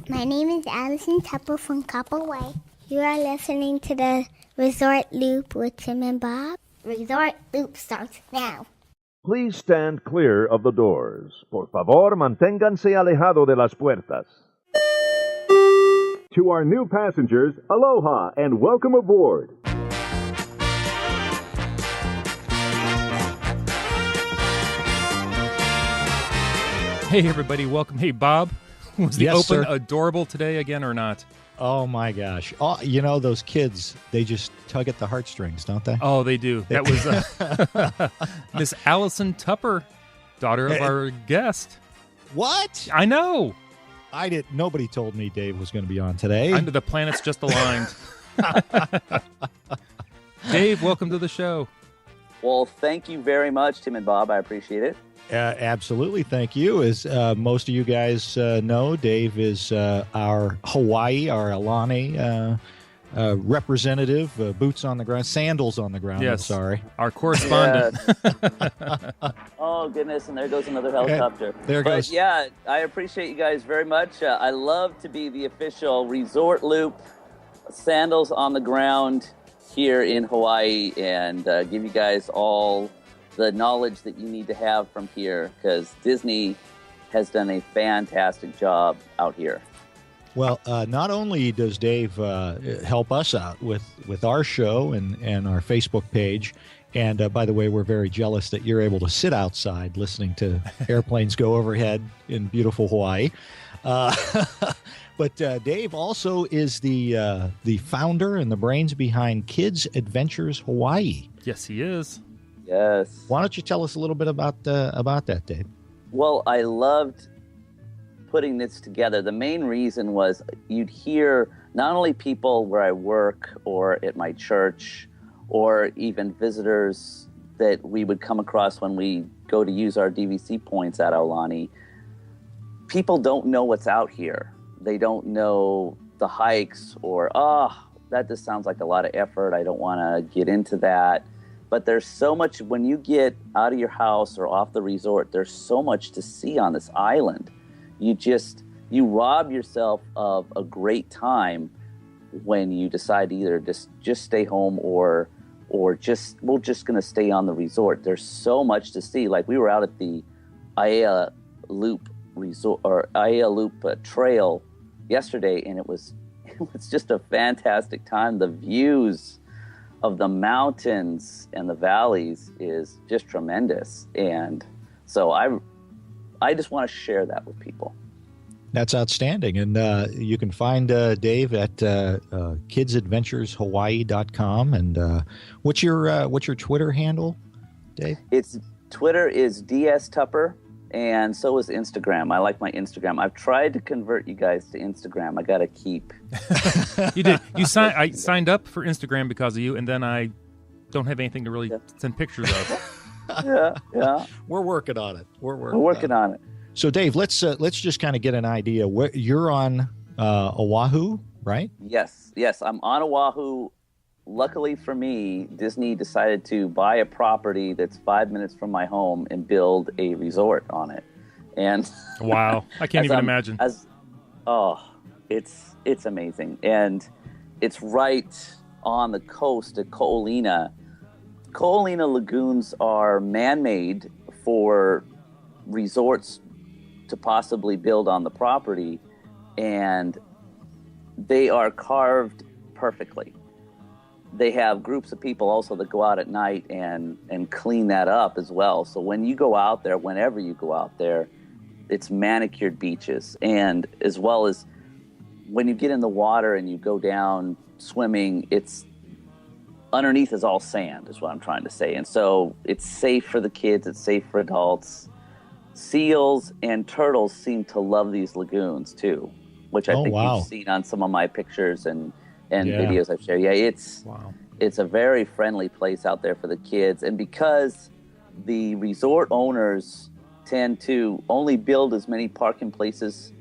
My name is Allison Tupper from Copper Way. You are listening to the Resort Loop with Tim and Bob. Resort Loop starts now. Please stand clear of the doors. Por favor, manténganse alejado de las puertas. To our new passengers, aloha and welcome aboard. Hey, everybody, welcome. Hey, Bob, was the Yes, open sir. adorable today again or not? Oh, my gosh. Oh, you know, those kids, they just tug at the heartstrings, don't they? Oh, they do. That was Miss Allison Tupper, daughter of our guest. What? I know. Nobody told me Dave was going to be on today. Under the planets just aligned. Dave, welcome to the show. Well, thank you very much, Tim and Bob. I appreciate it. Absolutely. Thank you. As most of you guys know, Dave is our Hawaii, our Aulani representative, boots on the ground, sandals on the ground. Yes. I'm sorry. Our correspondent. Yes. Oh, goodness. And there goes another helicopter. There but goes. Yeah, I appreciate you guys very much. I love to be the official Resort Loop Sandals on the ground here in Hawaii and give you guys all the knowledge that you need to have from here, because Disney has done a fantastic job out here. Well, not only does Dave help us out with our show and our Facebook page, and by the way, we're very jealous that you're able to sit outside listening to airplanes go overhead in beautiful Hawaii. But Dave also is the founder and the brains behind Kids Adventures Hawaii. Yes, he is. Yes. Why don't you tell us a little bit about that, Dave? Well, I loved putting this together. The main reason was you'd hear not only people where I work or at my church or even visitors that we would come across when we go to use our DVC points at Aulani. People don't know what's out here. They don't know the hikes or, that just sounds like a lot of effort. I don't want to get into that. But there's so much, when you get out of your house or off the resort, there's so much to see on this island. You rob yourself of a great time when you decide to either just stay home or we're just going to stay on the resort. There's so much to see. Like we were out at the Aiea Loop resort or Aiea Loop trail yesterday, and it was just a fantastic time. The views of the mountains and the valleys is just tremendous. And so I just want to share that with people. That's outstanding. And you can find Dave at kidsadventureshawaii.com. And what's your Twitter handle, Dave? Twitter is DS Tupper, and so is Instagram. I like my Instagram. I've tried to convert you guys to Instagram. I got to keep. You did. I signed up for Instagram because of you, and then I don't have anything to really send pictures of. Yeah. We're working on it. We're working on it. So, Dave, let's just kind of get an idea. You're on Oahu, right? Yes. I'm on Oahu. Luckily for me, Disney decided to buy a property that's 5 minutes from my home and build a resort on it. And wow, I can't even imagine. It's amazing. And it's right on the coast at Ko'olina. Ko'olina lagoons are man-made for resorts to possibly build on the property, and they are carved perfectly. They have groups of people also that go out at night and clean that up as well. So when you go out there, whenever you go out there, it's manicured beaches. And as well as when you get in the water and you go down swimming, it's underneath is all sand, is what I'm trying to say. And so it's safe for the kids, it's safe for adults. Seals and turtles seem to love these lagoons too, which I think you've seen on some of my pictures and videos I've shared. Yeah, it's a very friendly place out there for the kids. And because the resort owners tend to only build as many parking places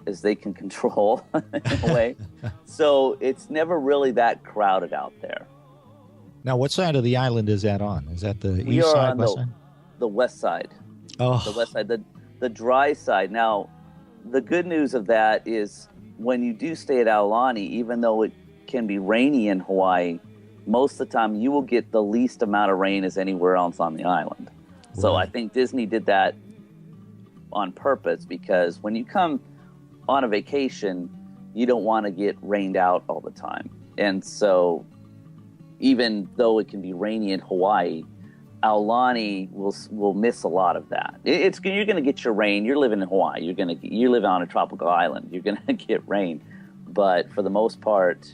as they can control in a way, so it's never really that crowded out there. Now, what side of the island is that on? Is that the We east are side, on west side? The west side. Oh. The west side, the dry side. Now, the good news of that is when you do stay at Aulani, even though it can be rainy in Hawaii, most of the time you will get the least amount of rain as anywhere else on the island. So I think Disney did that on purpose, because when you come on a vacation, you don't want to get rained out all the time. And so even though it can be rainy in Hawaii, Aulani will miss a lot of that. You're going to get your rain. You're living in Hawaii. You live on a tropical island. You're going to get rain. But for the most part,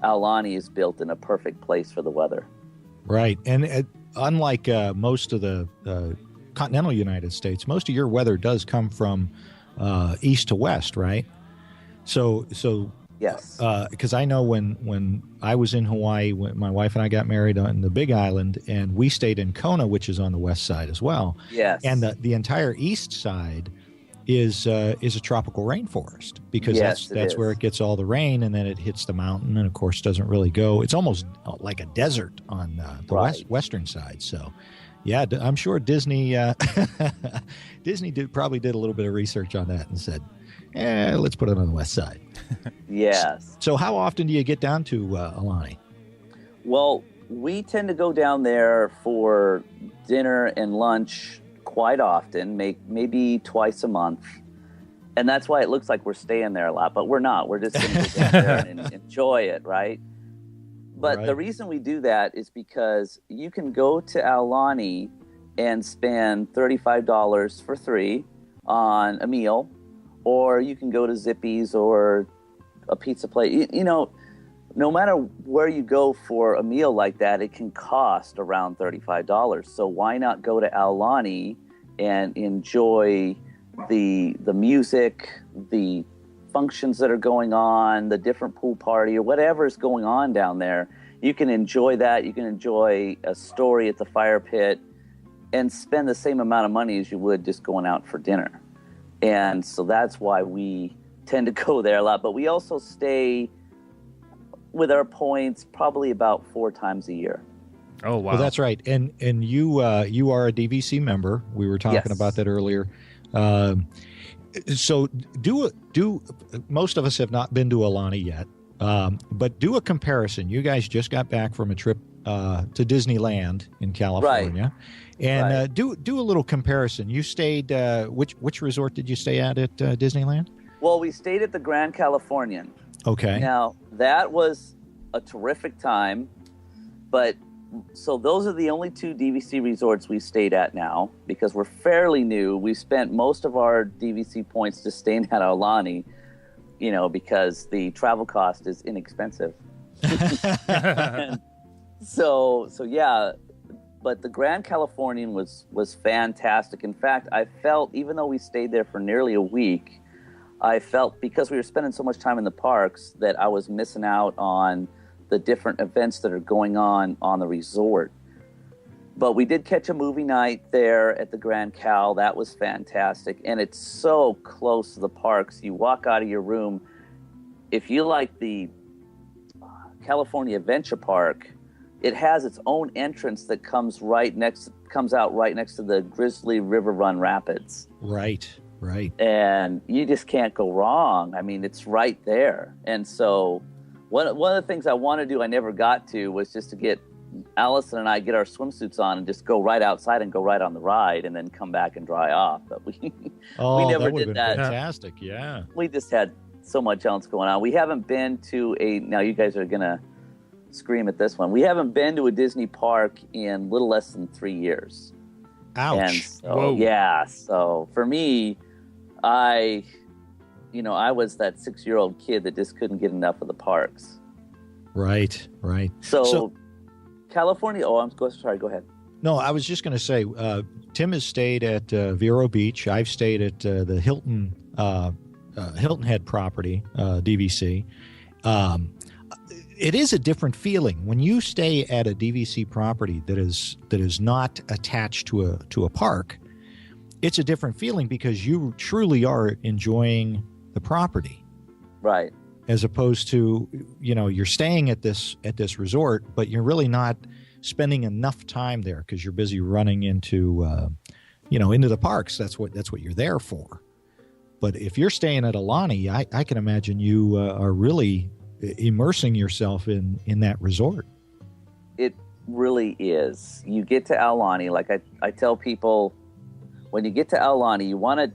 Aulani is built in a perfect place for the weather. Right. And unlike most of the continental United States, most of your weather does come from east to west, right? So yes, because I know when I was in Hawaii, when my wife and I got married on the Big Island, and we stayed in Kona, which is on the west side as well. Yes, and the entire east side is a tropical rainforest, because that's where it gets all the rain, and then it hits the mountain, and of course doesn't really go. It's almost like a desert on the western side. So, yeah, I'm sure Disney probably did a little bit of research on that and said, let's put it on the west side. Yes. So how often do you get down to Aulani? Well, we tend to go down there for dinner and lunch quite often, maybe twice a month. And that's why it looks like we're staying there a lot, but we're not. We're just going to go down there and enjoy it, right? But the reason we do that is because you can go to Aulani and spend $35 for 3 on a meal, or you can go to Zippy's or a pizza place. You know, no matter where you go for a meal like that, it can cost around $35. So why not go to Aulani and enjoy the music, the functions that are going on, the different pool party, or whatever is going on down there. You can enjoy that. You can enjoy a story at the fire pit and spend the same amount of money as you would just going out for dinner. And so that's why we tend to go there a lot. But we also stay with our points probably about 4 times a year. Oh, wow. Well, that's right. And you are a DVC member. We were talking about that earlier. So most of us have not been to Aulani yet, but do a comparison. You guys just got back from a trip to Disneyland in California. Right. And do a little comparison. You stayed, which resort did you stay at Disneyland? Well, we stayed at the Grand Californian. Okay. Now, that was a terrific time, but so those are the only 2 DVC resorts we stayed at now, because we're fairly new. We spent most of our DVC points just staying at Aulani, you know, because the travel cost is inexpensive. So yeah, but the Grand Californian was fantastic. In fact, I felt, even though we stayed there for nearly a week, I felt, because we were spending so much time in the parks, that I was missing out on the different events that are going on the resort. But we did catch a movie night there at the Grand Cal. That was fantastic. And it's so close to the parks. You walk out of your room. If you like the California Adventure Park, it has its own entrance that comes out right next to the Grizzly River Run Rapids. Right. And you just can't go wrong. I mean, it's right there. And so one of the things I want to do, I never got to, was just to get Allison and I get our swimsuits on and just go right outside and go right on the ride and then come back and dry off. But we never did that. Fantastic, yeah. We just had so much else going on. We haven't been to now you guys are going to scream at this one. We haven't been to a Disney park in little less than 3 years. Ouch. And so, yeah, so for me, I was that 6-year-old kid that just couldn't get enough of the parks. Right. So California. Oh, I'm sorry. Go ahead. No, I was just going to say, Tim has stayed at Vero Beach. I've stayed at the Hilton Head property, DVC. It is a different feeling when you stay at a DVC property that is not attached to a park. It's a different feeling because you truly are enjoying the property, right? As opposed to, you're staying at this resort, but you're really not spending enough time there because you're busy running into the parks. That's what you're there for. But if you're staying at Aulani, I can imagine you are really immersing yourself in that resort. It really is. You get to Aulani, like I tell people, when you get to Aulani, you want to,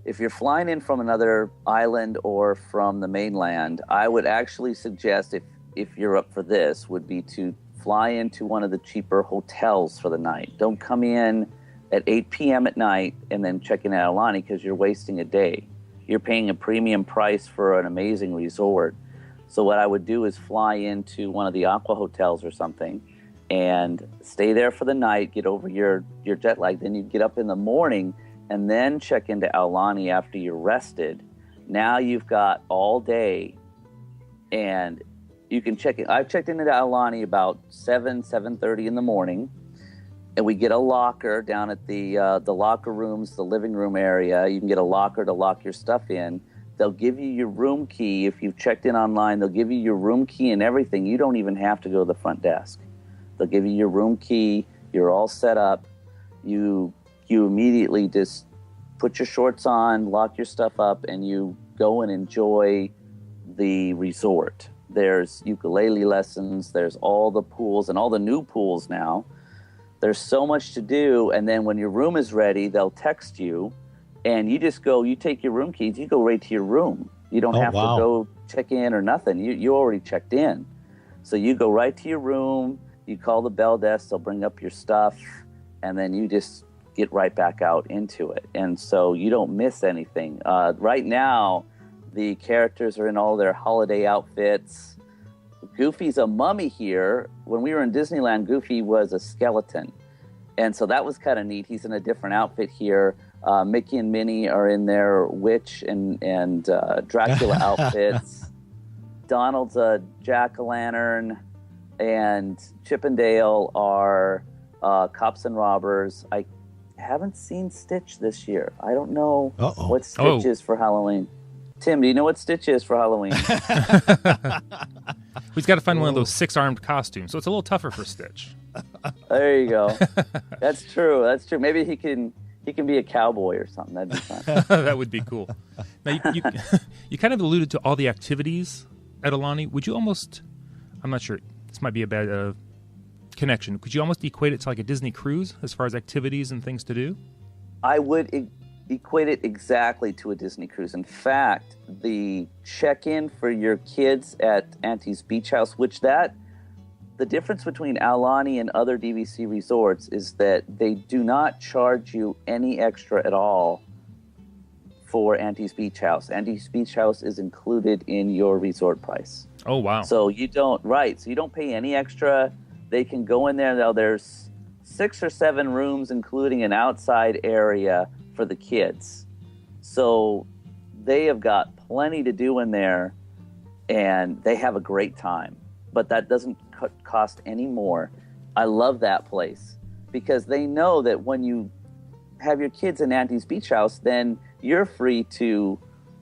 if you're flying in from another island or from the mainland, I would actually suggest, if you're up for this, would be to fly into one of the cheaper hotels for the night. Don't come in at 8 p.m. at night and then check in at Aulani, because you're wasting a day. You're paying a premium price for an amazing resort. So what I would do is fly into one of the Aqua hotels or something and stay there for the night, get over your jet lag. Then you get up in the morning and then check into Aulani after you're rested. Now you've got all day, and you can check in. I've checked into Aulani about 7:30 in the morning, and we get a locker down at the locker rooms, the living room area. You can get a locker to lock your stuff in. They'll give you your room key. If you've checked in online, they'll give you your room key and everything. You don't even have to go to the front desk. They'll give you your room key. You're all set up. You immediately just put your shorts on, lock your stuff up, and you go and enjoy the resort. There's ukulele lessons. There's all the pools and all the new pools now. There's so much to do. And then when your room is ready, they'll text you, and you just go, you take your room keys, you go right to your room. You don't have to go check in or nothing. You already checked in. So you go right to your room, you call the bell desk, they'll bring up your stuff, and then you just get right back out into it. And so you don't miss anything. Right now, the characters are in all their holiday outfits. Goofy's a mummy here. When we were in Disneyland, Goofy was a skeleton. And so that was kind of neat. He's in a different outfit here. Mickey and Minnie are in their witch and Dracula outfits. Donald's a jack-o'-lantern, and Chip and Dale are cops and robbers. I haven't seen Stitch this year. I don't know what Stitch is for Halloween. Tim, do you know what Stitch is for Halloween? We've got to find one of those 6-armed costumes, so it's a little tougher for Stitch. There you go. That's true. That's true. Maybe he can be a cowboy or something. That'd be fun. That would be cool. Now, you kind of alluded to all the activities at Aulani. Would you almost, I'm not sure, this might be a bad connection. Could you almost equate it to like a Disney cruise as far as activities and things to do? I would equate it exactly to a Disney cruise. In fact, the check-in for your kids at Auntie's Beach House, the difference between Aulani and other DVC resorts is that they do not charge you any extra at all for Auntie's Beach House. Auntie's Beach House is included in your resort price. Oh, wow. So you don't pay any extra. They can go in there. Now there's 6 or 7 rooms, including an outside area for the kids. So they have got plenty to do in there, and they have a great time. But that doesn't cost any more. I love that place because they know that when you have your kids in Auntie's Beach House, then you're free to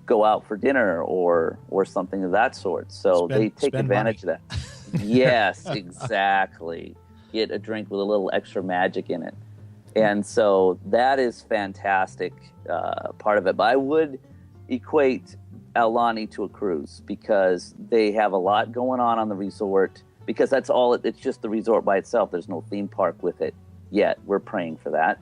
go out for dinner or something of that sort. So they take advantage of that. Yes, exactly. Get a drink with a little extra magic in it. And so that is fantastic part of it. But I would equate Aulani to a cruise because they have a lot going on the resort, because that's all it's just the resort by itself. There's no theme park with it yet. We're praying for that.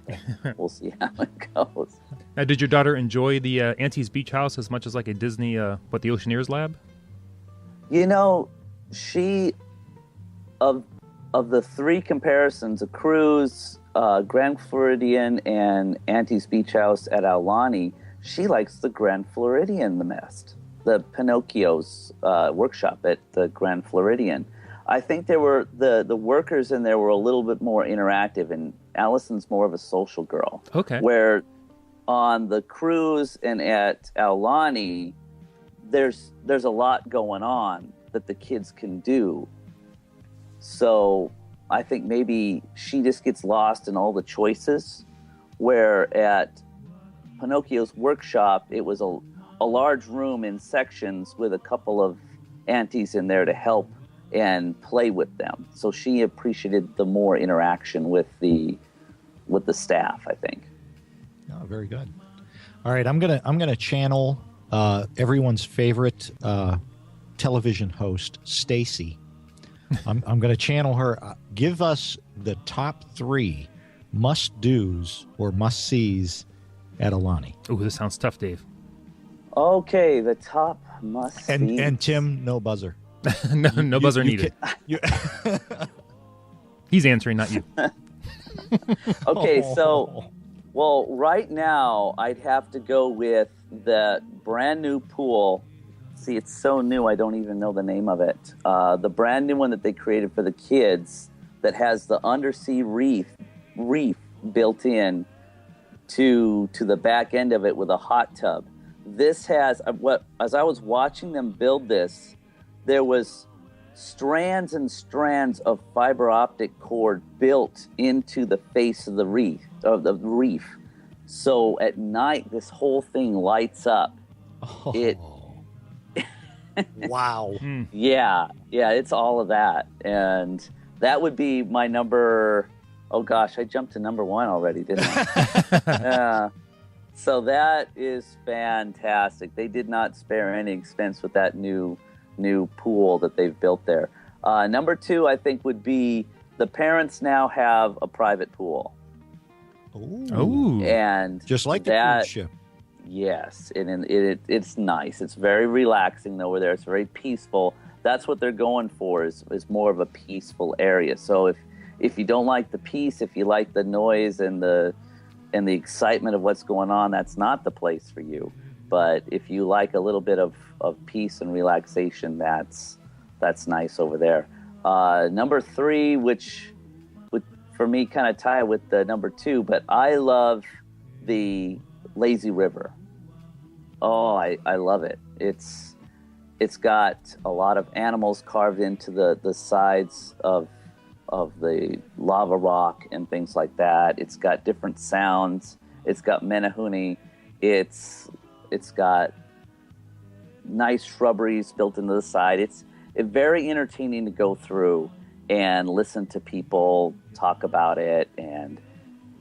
We'll see how it goes. Now, did your daughter enjoy the Auntie's Beach House as much as like a Disney, the Oceaneers Lab? You know, she, of the 3 comparisons, a cruise, Grand Floridian, and Auntie's Beach House at Aulani, she likes the Grand Floridian the best. The Pinocchio's workshop at the Grand Floridian. I think there were the workers in there were a little bit more interactive, and Allison's more of a social girl. Okay. Where on the cruise and at Aulani, there's a lot going on that the kids can do. So I think maybe she just gets lost in all the choices, where at Pinocchio's workshop, it was a large room in sections with a couple of aunties in there to help and play with them. So she appreciated the more interaction with the staff, I think. Oh, very good. All right, I'm gonna channel everyone's favorite television host, Stacy. I'm going to channel her. Give us the top 3 must-dos or must-sees at Aulani. Oh, this sounds tough, Dave. Okay, the top must And Tim, no buzzer. no buzzer needed. He's answering, not you. Okay, so, well, right now I'd have to go with the brand new pool. See, it's so new, I don't even know the name of it. The brand new one that they created for the kids that has the undersea reef built in to the back end of it with a hot tub. This has as I was watching them build this, there was strands and strands of fiber optic cord built into the face of the reef. So at night, this whole thing lights up. Wow. Yeah, it's all of that. And that would be my number. Oh gosh, I jumped to number 1 already, didn't I? So that is fantastic. They did not spare any expense with that new pool that they've built there. Number 2, I think, would be the parents now have a private pool. Oh, and just like the cruise ship. Yes, and it's nice. It's very relaxing over there. It's very peaceful. That's what they're going for is more of a peaceful area. So if you don't like the peace, if you like the noise and the excitement of what's going on, that's not the place for you. But if you like a little bit of peace and relaxation, that's nice over there. Number 3, which would for me kind of tie with the number 2, but I love the lazy river. Oh, I love it. It's got a lot of animals carved into the sides of the lava rock and things like that. It's got different sounds. It's got menehune. It's got nice shrubberies built into the side. It's very entertaining to go through and listen to people talk about it. And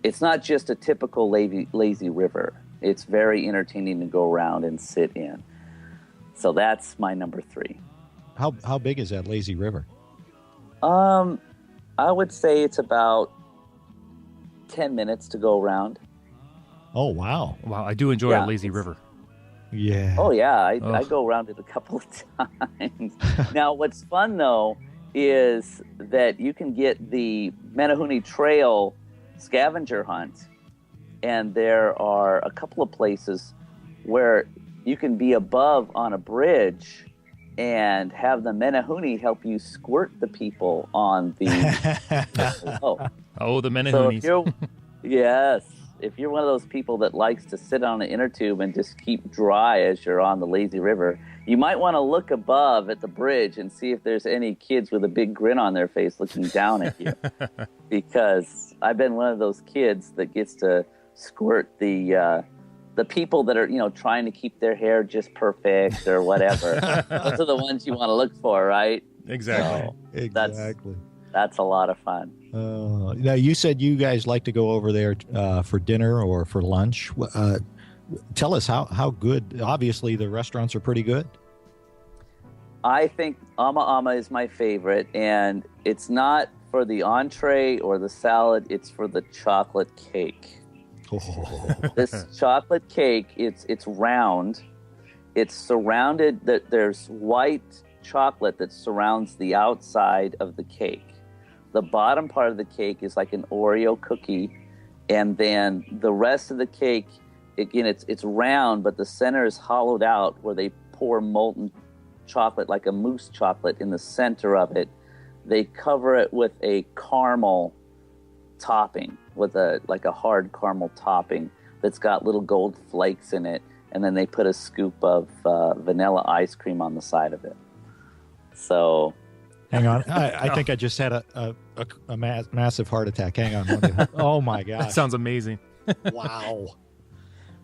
it's not just a typical lazy river. It's very entertaining to go around and sit in. So that's my number 3. How big is that lazy river? I would say it's about 10 minutes to go around. Oh, wow. Wow, I do enjoy a lazy river. Yeah. Oh, yeah. I go around it a couple of times. Now, what's fun, though, is that you can get the Menehune Trail scavenger hunt, and there are a couple of places where you can be above on a bridge and have the Menehune help you squirt the people on the Oh, the Menehunes. So if you're one of those people that likes to sit on an inner tube and just keep dry as you're on the lazy river, you might want to look above at the bridge and see if there's any kids with a big grin on their face looking down at you. Because I've been one of those kids that gets to squirt the people that are, trying to keep their hair just perfect or whatever. Those are the ones you want to look for, right? Exactly. So Exactly. That's a lot of fun. Now, you said you guys like to go over there for dinner or for lunch. Tell us how good. Obviously, the restaurants are pretty good. I think Ama Ama is my favorite, and it's not for the entree or the salad. It's for the chocolate cake. Oh. This chocolate cake, it's round. It's surrounded. There's white chocolate that surrounds the outside of the cake. The bottom part of the cake is like an Oreo cookie, and then the rest of the cake, again, it's round, but the center is hollowed out where they pour molten chocolate, like a mousse chocolate, in the center of it. They cover it with a caramel topping, with a hard caramel topping that's got little gold flakes in it, and then they put a scoop of vanilla ice cream on the side of it. So, hang on, I think I just had a massive heart attack. Hang on. Oh my gosh, That sounds amazing. wow.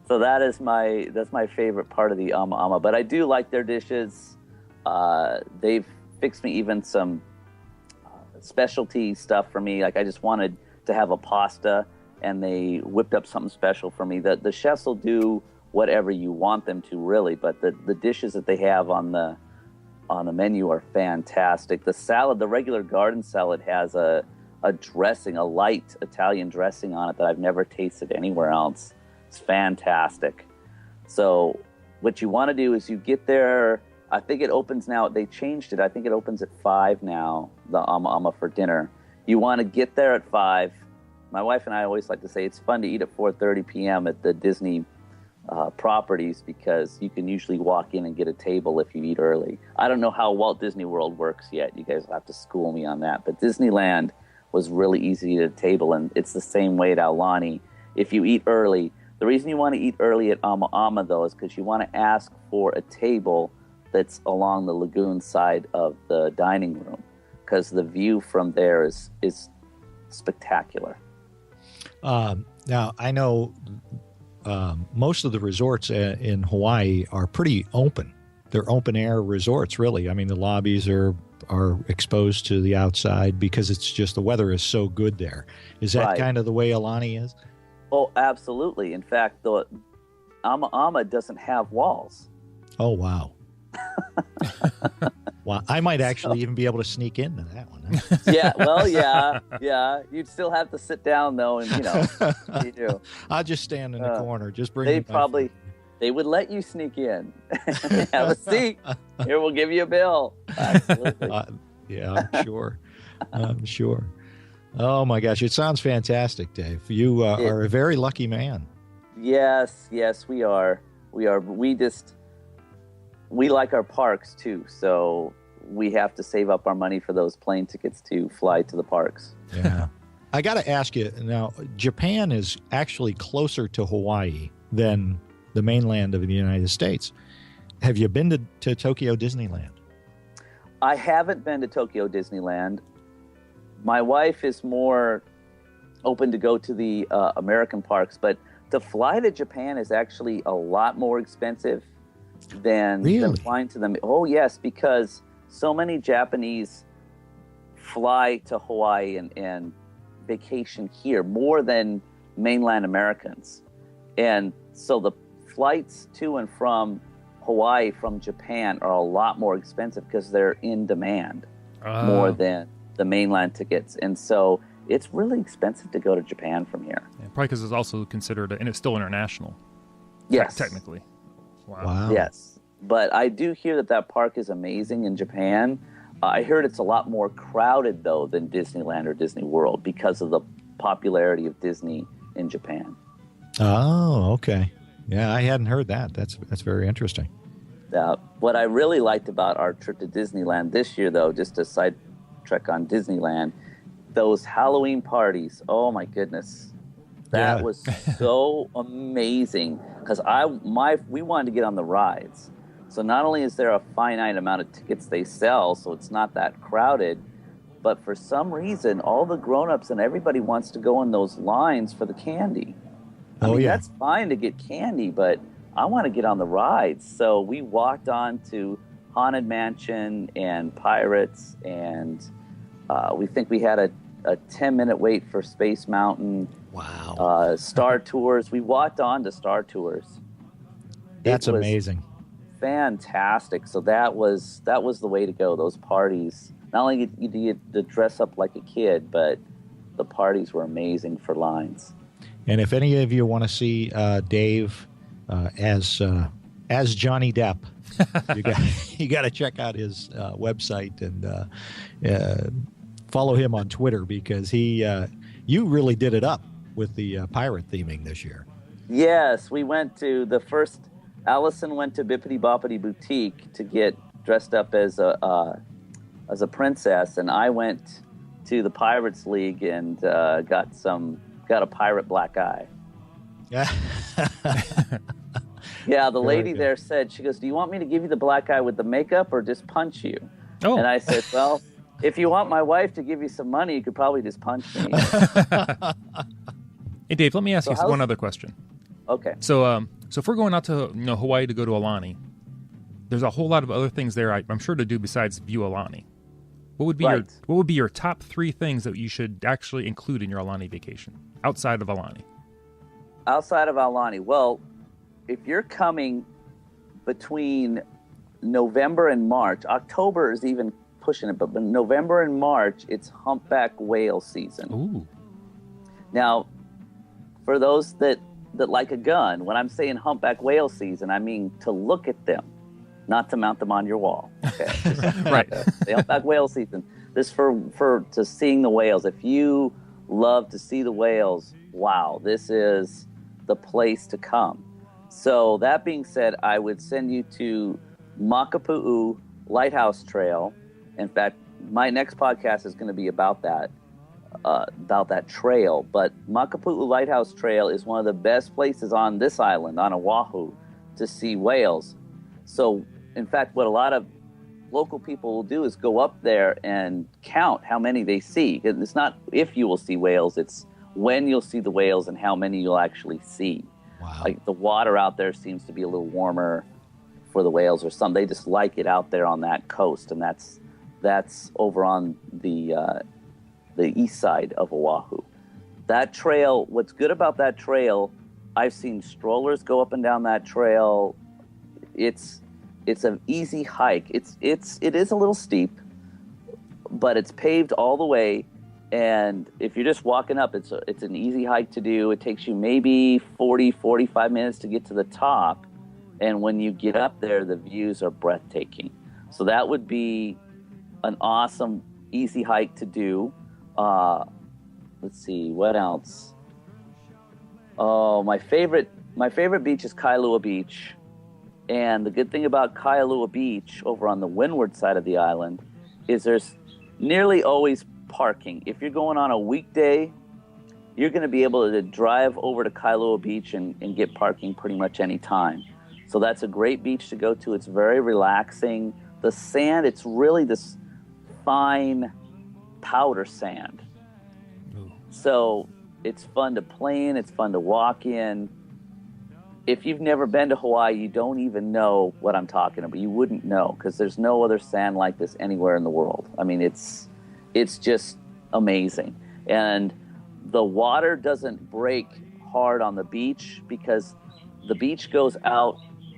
So that's my favorite part of the Ama Ama. But I do like their dishes. They've fixed me even some specialty stuff for me. Like I just wanted to have a pasta, and they whipped up something special for me. The chefs will do whatever you want them to, really. But the dishes that they have on the menu are fantastic. The salad, the regular garden salad, has a dressing, a light Italian dressing on it that I've never tasted anywhere else. It's fantastic. So what you want to do is you get there. I think it opens now. They changed it. I think it opens at 5 now, the Ama for dinner. You want to get there at 5. My wife and I always like to say it's fun to eat at 4:30 p.m. at the Disney properties, because you can usually walk in and get a table if you eat early. I don't know how Walt Disney World works yet. You guys will have to school me on that. But Disneyland was really easy to table, and it's the same way at Aulani. If you eat early, the reason you want to eat early at Ama though is because you want to ask for a table that's along the lagoon side of the dining room, because the view from there is spectacular. Now, I know most of the resorts in Hawaii are pretty open. They're open air resorts, really. I mean, the lobbies are exposed to the outside because it's just the weather is so good there. Is that kind of the way Aulani is? Oh, absolutely. In fact, the Ama doesn't have walls. Oh, wow. Well, I might actually even be able to sneak into that one. Huh? Yeah, well, yeah. You'd still have to sit down, though, and, you do. I'll just stand in the corner. Just bring They would let you sneak in. Have a seat. Here, we'll give you a bill. Absolutely. Yeah, I'm sure. Oh, my gosh. It sounds fantastic, Dave. You are a very lucky man. Yes, we are. We like our parks, too, so we have to save up our money for those plane tickets to fly to the parks. Yeah. I got to ask you, now, Japan is actually closer to Hawaii than the mainland of the United States. Have you been to Tokyo Disneyland? I haven't been to Tokyo Disneyland. My wife is more open to go to the American parks, but to fly to Japan is actually a lot more expensive than flying to them. Oh, yes, because so many Japanese fly to Hawaii and vacation here more than mainland Americans. And so the flights to and from Hawaii from Japan are a lot more expensive because they're in demand more than the mainland tickets. And so it's really expensive to go to Japan from here. Yeah, probably because it's also considered, and it's still international. Yes. Technically. Wow. Yes. But I do hear that park is amazing in Japan. I heard it's a lot more crowded, though, than Disneyland or Disney World because of the popularity of Disney in Japan. Oh, okay. Yeah, I hadn't heard that. That's very interesting. What I really liked about our trip to Disneyland this year, though, just to sidetrack on Disneyland, those Halloween parties, oh my goodness. That was so amazing because we wanted to get on the rides. So not only is there a finite amount of tickets they sell, so it's not that crowded, but for some reason, all the grown-ups and everybody wants to go in those lines for the candy. I mean, that's fine to get candy, but I want to get on the rides. So we walked on to Haunted Mansion and Pirates, and we think we had a 10-minute wait for Space Mountain. Wow. Star Tours. We walked on to Star Tours. That's amazing. Fantastic. So that was the way to go. Those parties. Not only did you get to dress up like a kid, but the parties were amazing for lines. And if any of you want to see Dave as Johnny Depp, you got to check out his website and follow him on Twitter, because you really did it up with the pirate theming this year. Yes, we went to Allison went to Bippity Boppity Boutique to get dressed up as a princess, and I went to the Pirates League and got a pirate black eye. Yeah. Yeah, the lady there said, she goes, "Do you want me to give you the black eye with the makeup or just punch you?" Oh. And I said, "Well, if you want my wife to give you some money, you could probably just punch me." Hey, Dave, let me ask you one other question. Okay. So if we're going out to Hawaii to go to Aulani, there's a whole lot of other things there I'm sure to do besides view Aulani. What would be your top 3 things that you should actually include in your Aulani vacation outside of Aulani? Outside of Aulani, well, if you're coming between November and March, October is even pushing it, but November and March, it's humpback whale season. Ooh. Now, for those that like a gun, when I'm saying humpback whale season, I mean to look at them, not to mount them on your wall. Okay, Right. The humpback whale season. This for to seeing the whales. If you love to see the whales, wow, this is the place to come. So that being said, I would send you to Makapu'u Lighthouse Trail. In fact, my next podcast is going to be about that trail. But Makapu'u Lighthouse Trail is one of the best places on this island, on Oahu, to see whales. So, in fact, what a lot of local people will do is go up there and count how many they see. It's not if you will see whales, it's when you'll see the whales and how many you'll actually see. Wow. Like the water out there seems to be a little warmer for the whales or something. They just like it out there on that coast, and that's over on the east side of Oahu. That trail, what's good about that trail, I've seen strollers go up and down that trail. It's an easy hike. It is a little steep, but it's paved all the way. And if you're just walking up, it's an easy hike to do. It takes you maybe 45 minutes to get to the top. And when you get up there, the views are breathtaking. So that would be an awesome, easy hike to do. Let's see, what else? Oh, my favorite beach is Kailua Beach. And the good thing about Kailua Beach over on the windward side of the island is there's nearly always parking. If you're going on a weekday, you're going to be able to drive over to Kailua Beach and get parking pretty much any time. So that's a great beach to go to. It's very relaxing. The sand, it's really this fine powder sand. Ooh. So it's fun to play in. It's fun to walk in. If you've never been to Hawaii, you don't even know what I'm talking about. You wouldn't know because there's no other sand like this anywhere in the world. I mean, it's just amazing. And the water doesn't break hard on the beach because the beach goes out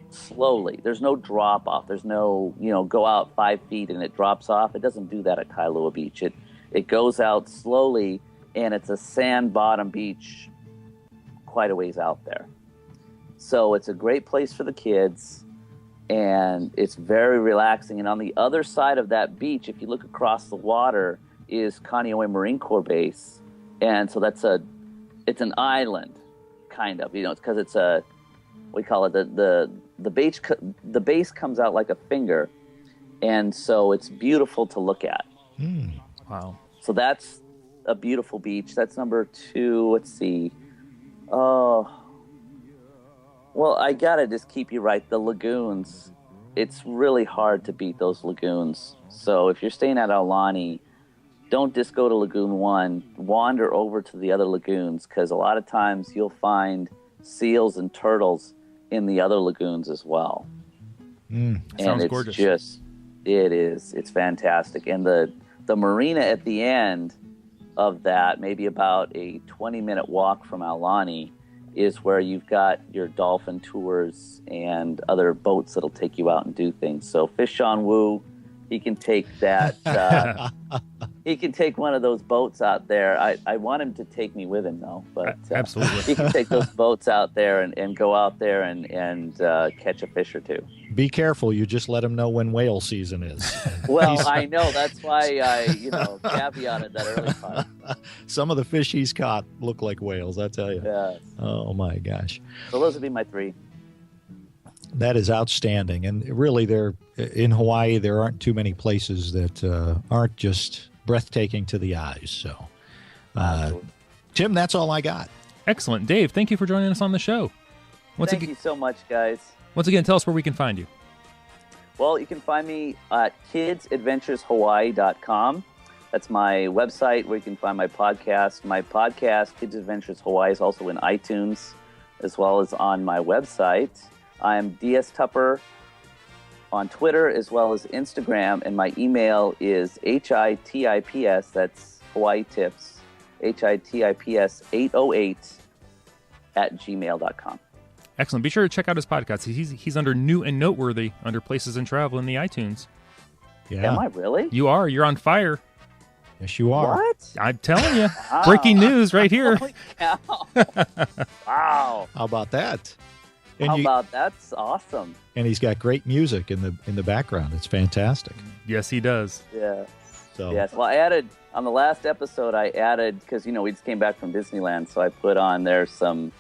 slowly. There's no drop off. There's no, go out 5 feet and it drops off. It doesn't do that at Kailua Beach. It goes out slowly, and it's a sand bottom beach quite a ways out there. So it's a great place for the kids, and it's very relaxing. And on the other side of that beach, if you look across the water, is Kaneohe Marine Corps Base. And so it's an island, kind of, it's because it's we call it the base comes out like a finger. And so it's beautiful to look at. Wow. So that's a beautiful beach. That's number 2. Let's see. Oh, well, I gotta just keep you right. The lagoons, it's really hard to beat those lagoons. So if you're staying at Aulani, don't just go to Lagoon 1. Wander over to the other lagoons, because a lot of times you'll find seals and turtles in the other lagoons as well. And Sounds it's gorgeous. It's fantastic. And the marina at the end of that, maybe about a 20-minute walk from Aulani, is where you've got your dolphin tours and other boats that'll take you out and do things. So Fish on Wu, he can take that. He can take one of those boats out there. I want him to take me with him, though. But Absolutely. he can take those boats out there and go out there and catch a fish or two. Be careful. You just let him know when whale season is. Well, I know. That's why I, caveated that early part. Some of the fish he's caught look like whales, I tell you. Yes. Oh, my gosh. So those would be my 3. That is outstanding. And really, in Hawaii, there aren't too many places that aren't just breathtaking to the eyes. So, Tim, that's all I got. Excellent. Dave, thank you for joining us on the show. Thank you so much, guys. Once again, tell us where we can find you. Well, you can find me at kidsadventureshawaii.com. That's my website where you can find my podcast. My podcast, Kids Adventures Hawaii, is also in iTunes as well as on my website. I'm DS Tupper on Twitter as well as Instagram, and my email is HITIPS, that's Hawaii Tips, HITIPS 808 @gmail.com. Excellent. Be sure to check out his podcast. He's under New and Noteworthy under Places and Travel in the iTunes. Yeah. Am I really? You are. You're on fire. Yes, you are. What? I'm telling you. Breaking news right here. Holy cow. Wow. How about that? And How about that's awesome. And he's got great music in the background. It's fantastic. Yes, he does. Yeah. So Yes. Well, I added on the last episode. I added because we just came back from Disneyland, so I put on there some.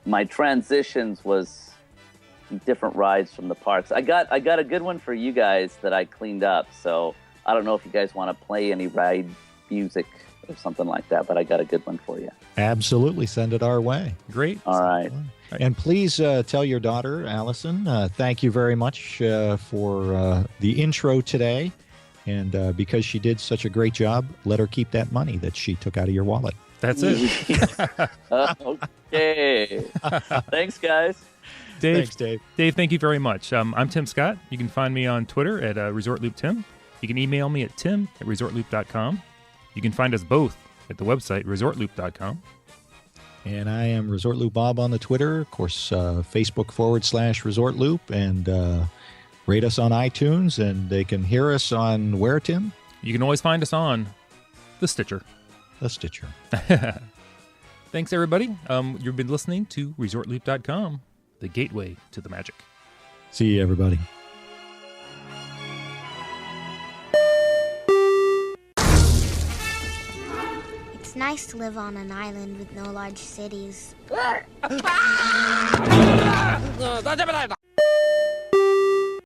My transitions was different rides from the parks. I got a good one for you guys that I cleaned up. So I don't know if you guys want to play any ride music or something like that, but I got a good one for you. absolutely send it our way. Great. All right. And please tell your daughter, Allison, thank you very much for the intro today. And because she did such a great job, let her keep that money that she took out of your wallet. That's it. Okay. Thanks, guys. Dave, Thanks, Dave. Dave, thank you very much. I'm Tim Scott. You can find me on Twitter at ResortLoopTim. You can email me at tim@ResortLoop.com. You can find us both at the website, ResortLoop.com. And I am Resort Loop Bob on the Twitter. Of course, Facebook.com/Resort Loop. And rate us on iTunes. And they can hear us on where, Tim? You can always find us on the Stitcher. The Stitcher. Thanks, everybody. You've been listening to ResortLoop.com, the gateway to the magic. See you, everybody. It's nice to live on an island with no large cities.